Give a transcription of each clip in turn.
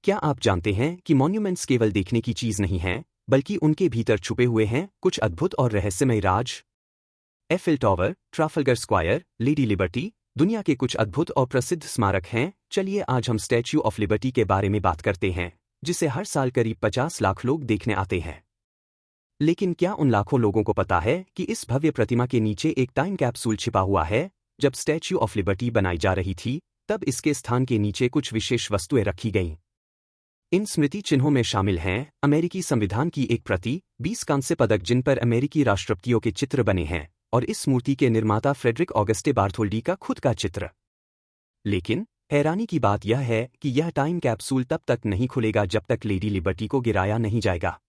क्या आप जानते हैं कि मॉन्यूमेंट्स केवल देखने की चीज नहीं हैं, बल्कि उनके भीतर छुपे हुए हैं कुछ अद्भुत और रहस्यमय राज? Eiffel Tower, Trafalgar Square, Lady Liberty दुनिया के कुछ अद्भुत और प्रसिद्ध स्मारक हैं। चलिए आज हम स्टैच्यू ऑफ लिबर्टी के बारे में बात करते हैं, जिसे हर साल करीब 50 लाख लोग देखने आते हैं। लेकिन क्या उन लाखों लोगों को पता है कि इस भव्य प्रतिमा के नीचे एक टाइम कैप्सूल छिपा हुआ है? जब स्टैच्यू ऑफ लिबर्टी बनाई जा रही थी, तब इसके स्थान के नीचे कुछ विशेष वस्तुएं रखी गईं। इन स्मृति चिन्हों में शामिल हैं अमेरिकी संविधान की एक प्रति, 20 कांस्य पदक जिन पर अमेरिकी राष्ट्रपतियों के चित्र बने हैं, और इस मूर्ति के निर्माता फ्रेडरिक ऑगस्टे बार्थोल्डी का खुद का चित्र। लेकिन हैरानी की बात यह है कि यह टाइम कैप्सूल तब तक नहीं खुलेगा जब तक लेडी लिबर्टी को गिराया नहीं जाएगा।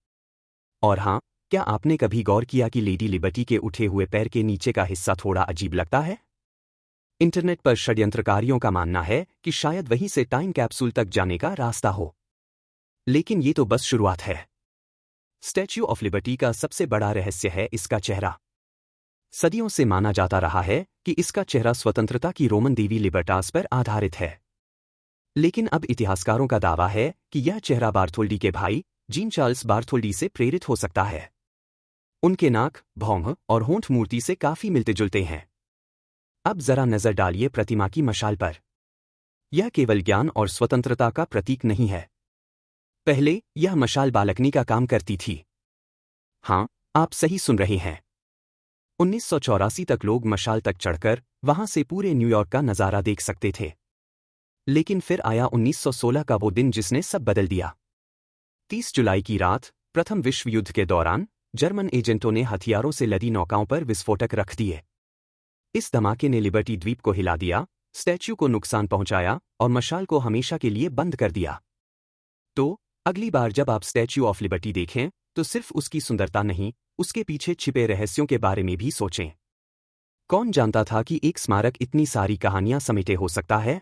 और हाँ, क्या आपने कभी गौर किया कि लेडी लिबर्टी के उठे हुए पैर के नीचे का हिस्सा थोड़ा अजीब लगता है? इंटरनेट पर षड्यंत्रकारियों का मानना है कि शायद वहीं से टाइम कैप्सूल तक जाने का रास्ता हो। लेकिन ये तो बस शुरुआत है। स्टैच्यू ऑफ लिबर्टी का सबसे बड़ा रहस्य है इसका चेहरा। सदियों से माना जाता रहा है कि इसका चेहरा स्वतंत्रता की रोमन देवी लिबर्टास पर आधारित है। लेकिन अब इतिहासकारों का दावा है कि यह चेहरा बार्थोल्डी के भाई जीन चार्ल्स बार्थोल्डी से प्रेरित हो सकता है। उनके नाक, भौं और होंठ मूर्ति से काफी मिलते जुलते हैं। अब जरा नजर डालिए प्रतिमा की मशाल पर। यह केवल ज्ञान और स्वतंत्रता का प्रतीक नहीं है। पहले यह मशाल बालकनी का काम करती थी। हाँ, आप सही सुन रहे हैं। 1984 तक लोग मशाल तक चढ़कर वहां से पूरे न्यूयॉर्क का नजारा देख सकते थे। लेकिन फिर आया 1916 का वो दिन जिसने सब बदल दिया। 30 जुलाई की रात, प्रथम विश्व युद्ध के दौरान जर्मन एजेंटों ने हथियारों से लदी नौकाओं पर विस्फोटक रख दिए। इस धमाके ने लिबर्टी द्वीप को हिला दिया, स्टैच्यू को नुकसान पहुंचाया और मशाल को हमेशा के लिए बंद कर दिया। तो अगली बार जब आप स्टैच्यू ऑफ लिबर्टी देखें, तो सिर्फ उसकी सुंदरता नहीं, उसके पीछे छिपे रहस्यों के बारे में भी सोचें। कौन जानता था कि एक स्मारक इतनी सारी कहानियां समेटे हो सकता है?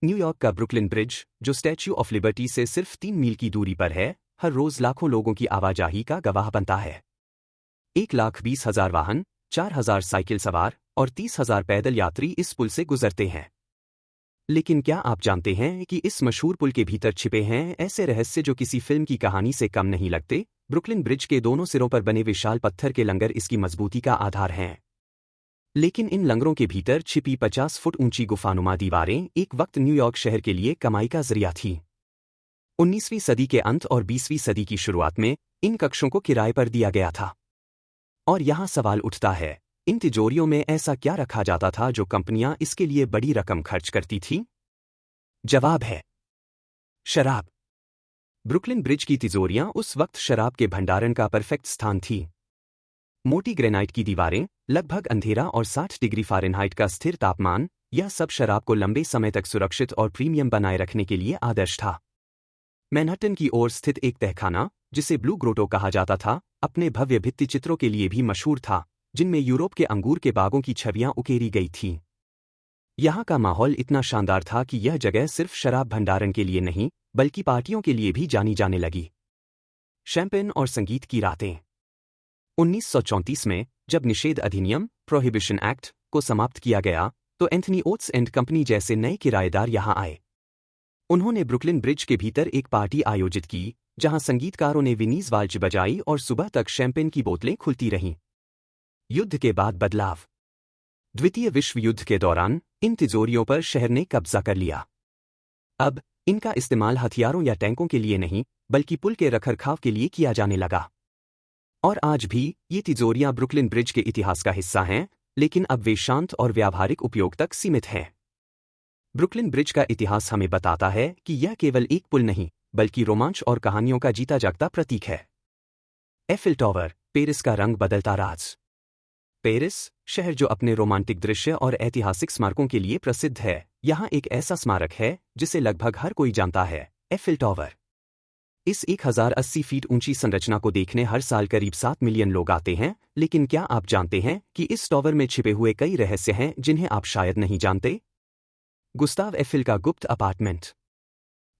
न्यूयॉर्क का ब्रुकलिन ब्रिज, जो स्टैच्यू ऑफ लिबर्टी से सिर्फ 3 मील की दूरी पर है, हर रोज लाखों लोगों की आवाजाही का गवाह बनता है। 1,20,000 वाहन, 4,000 साइकिल सवार और 30,000 पैदल यात्री इस पुल से गुजरते हैं। लेकिन क्या आप जानते हैं कि इस मशहूर पुल के भीतर छिपे हैं ऐसे रहस्य जो किसी फिल्म की कहानी से कम नहीं लगते? ब्रुकलिन ब्रिज के दोनों सिरों पर बने विशाल पत्थर के लंगर इसकी मजबूती का आधार हैं। लेकिन इन लंगरों के भीतर छिपी 50 फुट ऊंची गुफानुमा दीवारें एक वक्त न्यूयॉर्क शहर के लिए कमाई का जरिया थी। 19वीं सदी के अंत और 20वीं सदी की शुरुआत में इन कक्षों को किराए पर दिया गया था। और यहाँ सवाल उठता है, इन तिजोरियों में ऐसा क्या रखा जाता था जो कंपनियां इसके लिए बड़ी रकम खर्च करती थीं? जवाब है शराब। ब्रुकलिन ब्रिज की तिजोरियां उस वक्त शराब के भंडारण का परफेक्ट स्थान थी। मोटी ग्रेनाइट की दीवारें, लगभग अंधेरा और 60 डिग्री फ़ारेनहाइट का स्थिर तापमान, यह सब शराब को लंबे समय तक सुरक्षित और प्रीमियम बनाए रखने के लिए आदर्श था। मैनहट्टन की ओर स्थित एक तहखाना, जिसे ब्लू ग्रोटो कहा जाता था, अपने भव्य भित्ति चित्रों के लिए भी मशहूर था, जिनमें यूरोप के अंगूर के बागों की छवियां उकेरी गई थीं। यहाँ का माहौल इतना शानदार था कि यह जगह सिर्फ शराब भंडारण के लिए नहीं, बल्कि पार्टियों के लिए भी जानी जाने लगी। शैंपेन और संगीत की रातें। 1934 में जब निषेध अधिनियम प्रोहिबिशन एक्ट को समाप्त किया गया, तो एंथनी ओट्स एंड कंपनी जैसे नए किराएदार यहाँ आए। उन्होंने ब्रुकलिन ब्रिज के भीतर एक पार्टी आयोजित की, जहां संगीतकारों ने विनीज वाल्ज बजाई और सुबह तक शैंपेन की बोतलें खुलती रहीं। युद्ध के बाद बदलाव। द्वितीय विश्व युद्ध के दौरान इन तिजोरियों पर शहर ने कब्जा कर लिया। अब इनका इस्तेमाल हथियारों या टैंकों के लिए नहीं, बल्कि पुल के रखरखाव के लिए किया जाने लगा। और आज भी ये तिजोरियां ब्रुकलिन ब्रिज के इतिहास का हिस्सा हैं, लेकिन अब वे शांत और व्यावहारिक उपयोग तक सीमित हैं। ब्रुकलिन ब्रिज का इतिहास हमें बताता है कि यह केवल एक पुल नहीं, बल्कि रोमांच और कहानियों का जीता जागता प्रतीक है। एफिल टॉवर, पेरिस का रंग बदलता राज। पेरिस, शहर जो अपने रोमांटिक दृश्य और ऐतिहासिक स्मारकों के लिए प्रसिद्ध है, यहाँ एक ऐसा स्मारक है जिसे लगभग हर कोई जानता है, एफिल टॉवर। इस 1080 फीट ऊंची संरचना को देखने हर साल करीब 7 मिलियन लोग आते हैं। लेकिन क्या आप जानते हैं कि इस टॉवर में छिपे हुए कई रहस्य हैं जिन्हें आप शायद नहीं जानते? गुस्ताव एफिल का गुप्त अपार्टमेंट।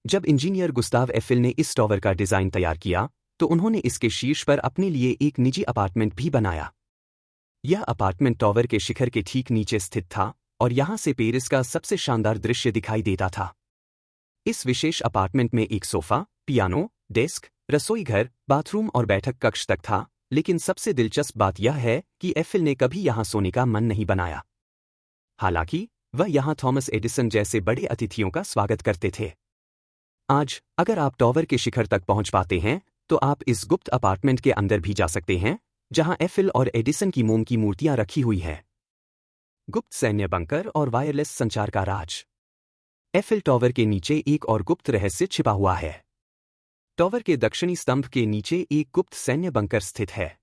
जब इंजीनियर गुस्ताव एफिल ने इस टॉवर का डिजाइन तैयार किया, तो उन्होंने इसके शीर्ष पर अपने लिए एक निजी अपार्टमेंट भी बनाया। यह अपार्टमेंट टॉवर के शिखर के ठीक नीचे स्थित था और यहां से पेरिस का सबसे शानदार दृश्य दिखाई देता था। इस विशेष अपार्टमेंट में एक सोफा, पियानो, डेस्क, रसोई घर, बाथरूम और बैठक कक्ष तक था, लेकिन सबसे दिलचस्प बात यह है कि एफिल ने कभी यहां सोने का मन नहीं बनाया। हालांकि वह यहां थॉमस एडिसन जैसे बड़े अतिथियों का स्वागत करते थे। आज अगर आप टॉवर के शिखर तक पहुंच पाते हैं तो आप इस गुप्त अपार्टमेंट के अंदर भी जा सकते हैं, जहां एफिल और एडिसन की मोम की मूर्तियां रखी हुई हैं। गुप्त सैन्य बंकर और वायरलेस संचार का राज। एफिल टॉवर के नीचे एक और गुप्त रहस्य छिपा हुआ है। टॉवर के दक्षिणी स्तंभ के नीचे एक गुप्त सैन्य बंकर स्थित है।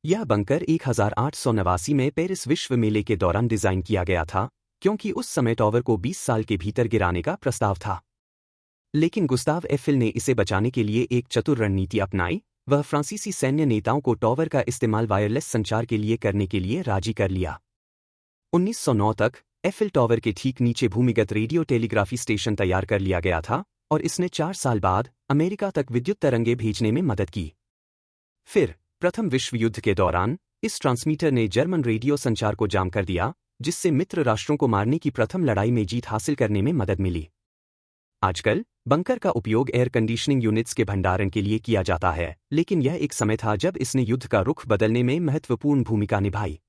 यह बंकर 1889 में पेरिस विश्व मेले के दौरान डिजाइन किया गया था, क्योंकि उस समय टॉवर को 20 साल के भीतर गिराने का प्रस्ताव था। लेकिन गुस्ताव एफिल ने इसे बचाने के लिए एक चतुर रणनीति अपनाई। वह फ्रांसीसी सैन्य नेताओं को टॉवर का इस्तेमाल वायरलेस संचार के लिए करने के लिए राजी कर लिया। 1909 तक एफिल टॉवर के ठीक नीचे भूमिगत रेडियो टेलीग्राफी स्टेशन तैयार कर लिया गया था और इसने 4 साल बाद अमेरिका तक विद्युत तरंगे भेजने में मदद की। फिर प्रथम विश्व युद्ध के दौरान इस ट्रांसमीटर ने जर्मन रेडियो संचार को जाम कर दिया, जिससे मित्र राष्ट्रों को मारने की प्रथम लड़ाई में जीत हासिल करने में मदद मिली। आजकल बंकर का उपयोग एयर कंडीशनिंग यूनिट्स के भंडारण के लिए किया जाता है, लेकिन यह एक समय था जब इसने युद्ध का रुख बदलने में महत्वपूर्ण भूमिका निभाई।